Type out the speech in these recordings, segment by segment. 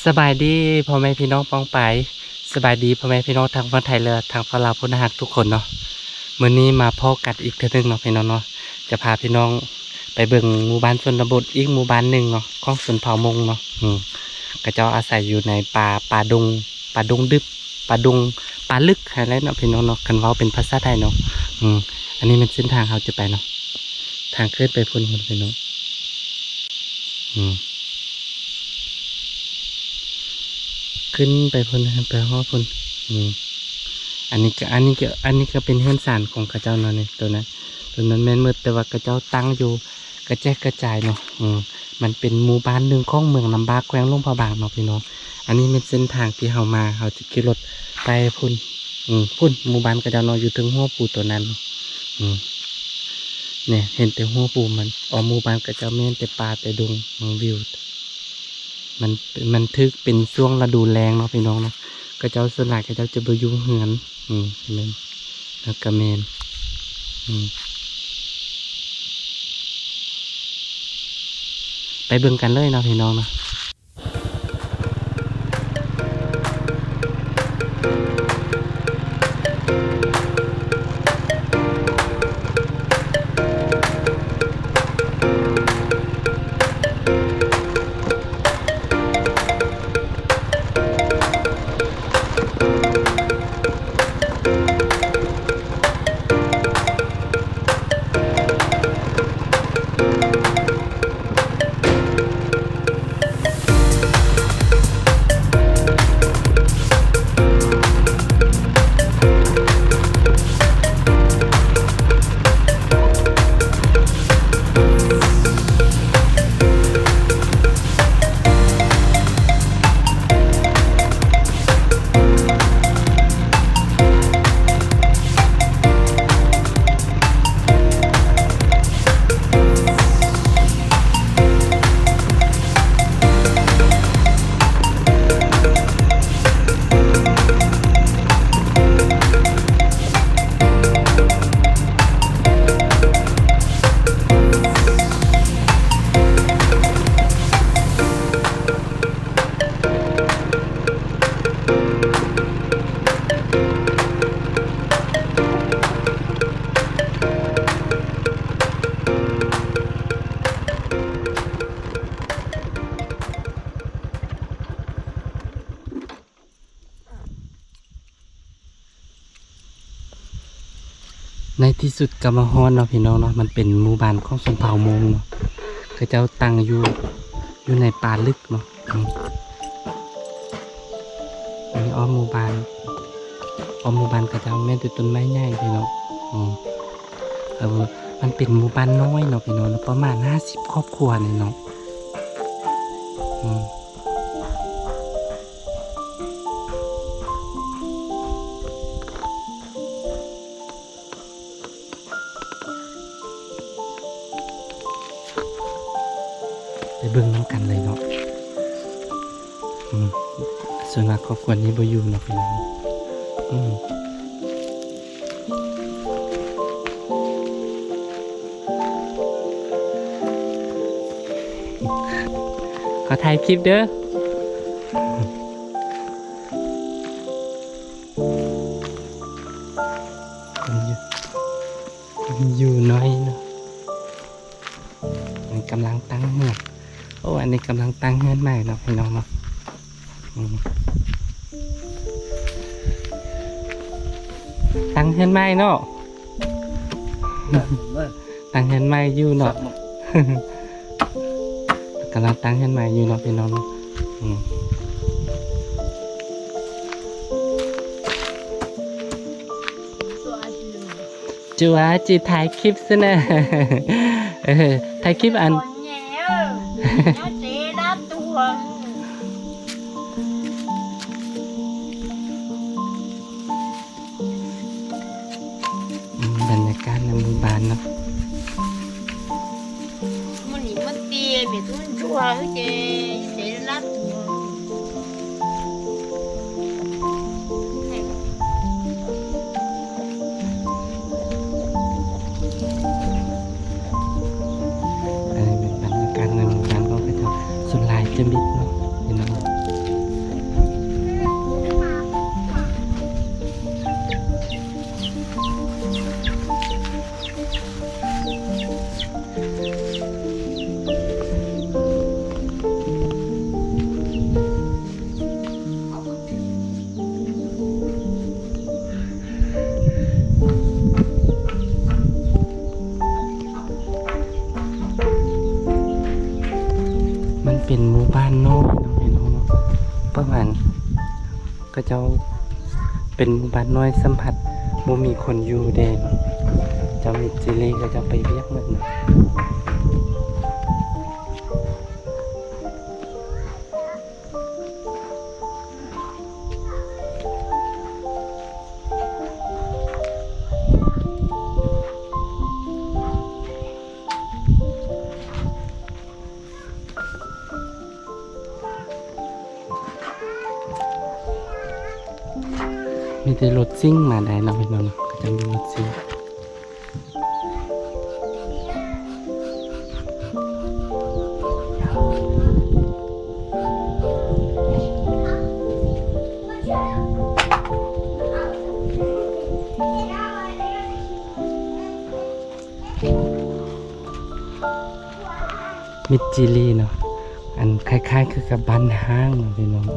สบายดีพ่อแม่พี่น้องป้องไปสบายดีพ่อแม่พี่น้องทางฝั่งไทยและทางฝั่งลาวพุทธหักทุกคนเนาะมื้อนี้มาพอกัดอีกเทื่อนึงเนาะพี่น้องเนาะจะพาพี่น้องไปเบิ่งหมู่บ้านชนบทอีกหมู่บ้านหนึ่งเนาะของชนเผ่ามงเนาะก็เจ้าอาศัยอยู่ในป่าดงดึกป่าลึกอะไรเนาะพี่น้องเนาะคันเว้าเป็นภาษาไทยเนาะอันนี้เป็นเส้นทางเราจะไปเนาะทางขึ้นไปพุ่นพี่น้องขึ้นไปพุ่นนะครับไปห้อพุ่นอันนี้ก็เป็นเฮือนศาลของข้าเจ้าเนาะนี่ตัวนั้นแม่นมืดแต่ว่าข้าเจ้าตั้งอยู่กระแจกกระจายเนาะมันเป็นหมู่บ้านหนึ่งของเมืองลำบากแขวงหลวงพระบางเนาะพี่น้องอันนี้เป็นเส้นทางที่เรามาเราจะขี่รถไปพุ่นพุ่นหมู่บ้านข้าเจ้าเนาะอยู่ถึงหัวปูตัวนั้นเนี่ยเห็นแต่หัวปูมันหมู่บ้านข้าเจ้าแม่นแต่ป่าแต่ดงวิวมันทึกเป็นช่วงฤดูแล้งเนาะพี่น้องเนาะก็เจ้าส่วนใหญ่ก็เจ้าจะไปยุ่งเหือนเมนแล้วก็เมนไปเบิ่งกันเลยเนาะพี่น้องเนาะในที่สุดกำมะฮอนเนาะพี่น้องเนาะมันเป็นหมู่บ้านของชนเผ่ามงเนาะเขาเจ้าตั้งอยู่ในป่าลึกเนาะอันนี้หมู่บ้านเขาเจ้าแม่นแต่ต้นไม้ใหญ่พี่น้องมันเป็นหมู่บ้านน้อยเนาะพี่น้องประมาณ50 ครอบครัวนี่เนาะไปเบิ่งน้ำกันเลยเนาะส่วนมากครอบครัวนี้บ่อยู่เนาะพี่น้องขอถ่ายคลิปเด้ออยู่น้อยเนาะมันกำลังตั้งเหือกอันนี้กำลังตั้งเฮือนใหม่เนาะพี่น้องเนาะตั้งเฮือนใหม่เนาะตั้งเฮือนใหม่อยู่เนาะกำลังตั้งเฮือนใหม่อยู่เนาะพี่น้องเนาะจูว่าจีถ่ายคลิปซะนะถ่ายคลิปอันบรรยากาศในหมู่บ้านเนาะมันเตี้ยแบบมันชัวเจ๊รัดตัวอันนี้เป็นบรรยากาศในหมู่บ้านของพระเจ้าสุดลายจะมิดเนาะ ประมาณก็เจ้าเป็นหมู่บ้านน้อยสัมผัสบ่มีคนอยู่เด้เนาะเจ้ามิตรจิลีก็จะไปเวียกเหมือนเนาะมีแต่รถซิ่งมาได้เนาะพี่น้องเนาะก็จะมีรถซิ่งมิดจิลีเนาะอันคล้ายๆคือกับบ้านห้างเนาะพี่น้อง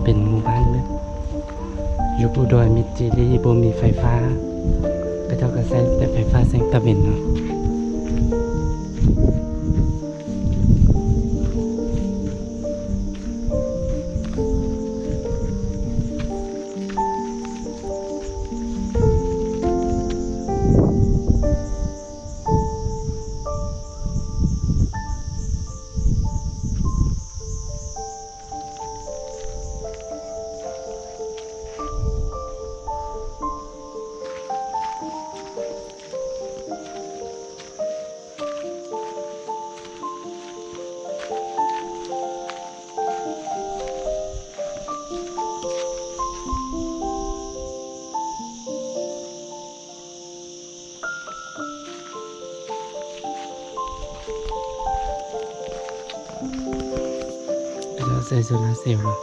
เป็นหมู่บ้านเลยอยู่อุดรมิดจิลีบ่มีไฟฟ้าก็เจ้าก็ใช้แต่ไฟฟ้าแสงตะเวนเนาะก็เจ้าใช้โซลาร์เซลล์เนาะ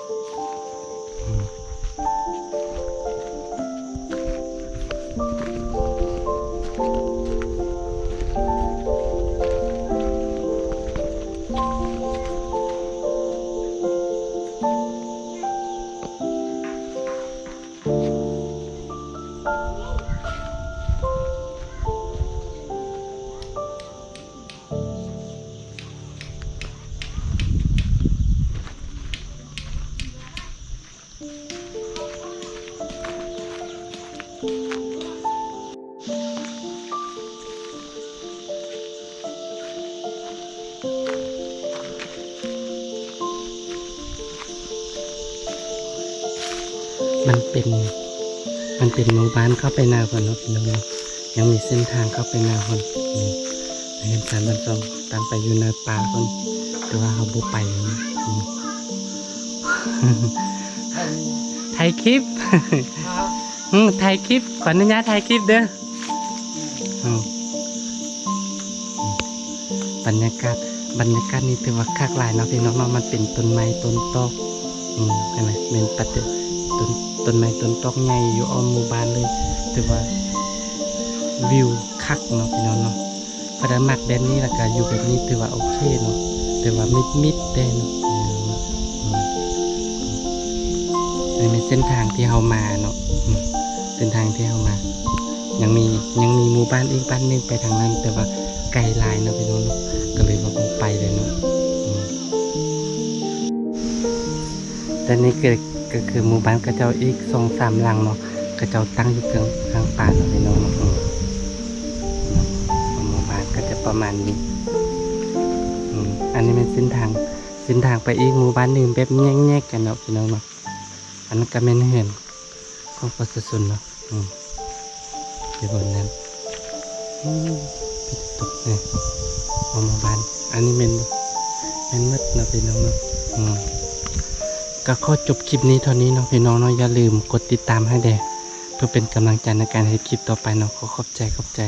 มันเป็นหมู่บ้านเข้าไปนาคนเนาะพี่น้องเนาะยังมีเส้นทางเข้าไปนาคนเห็นสารบันทองตามไปอยู่ในป่าคนแต่ว่าเขาบุไปนะถ่ายคลิปถ่ายคลิปขออนุญาตถ่ายคลิปเด้อบรรยากาศนี้ถือว่าคักหลายเนาะพี่น้องเนาะมันเป็นต้นไม้ต้นตอกใช่ไหมเป็นปัจต้นไม้ต้นตอกใหญ่อยู่อ้อมหมู่บ้านเลยถือว่าวิวคักเนาะพี่น้องเนาะพอได้มักแบบนี้แล้วก็อยู่แบบนี้ถือว่าโอเคเนาะถือว่ามิดได้เนาะนี่เป็นเส้นทางที่เรามาเนาะเส้นทางที่เรามายังมีหมู่บ้านอีกบ้านนึงไปทางนั้นแต่ว่าไกลหลายเนาะพี่น้องเนาะก็เลยว่าผมไปเลยเนาะแต่นี่ก็คือหมู่บ้านกระเจ้าอีก2-3 หลังเนาะ กระเจ้าตั้งอยู่กลางทางป่าเนาะพี่น้องเนาะหมู่บ้านก็จะประมาณนี้อันนี้เป็นเส้นทางไปอีกหมู่บ้านหนึ่งแบบแยกๆกันเนาะพี่น้องเนาะอันนั้นก็เป็นเหือนของประชาชนเนาะที่บนนั้นตกเนี่ยหมู่บ้านอันนี้เป็นมืดเนาะพี่น้องเนาะก็ขอจบคลิปนี้เท่านี้เนาะพี่น้องเนาะอย่าลืมกดติดตามให้แด่เพื่อเป็นกำลังใจในการให้คลิปต่อไปเนาะขอบใจ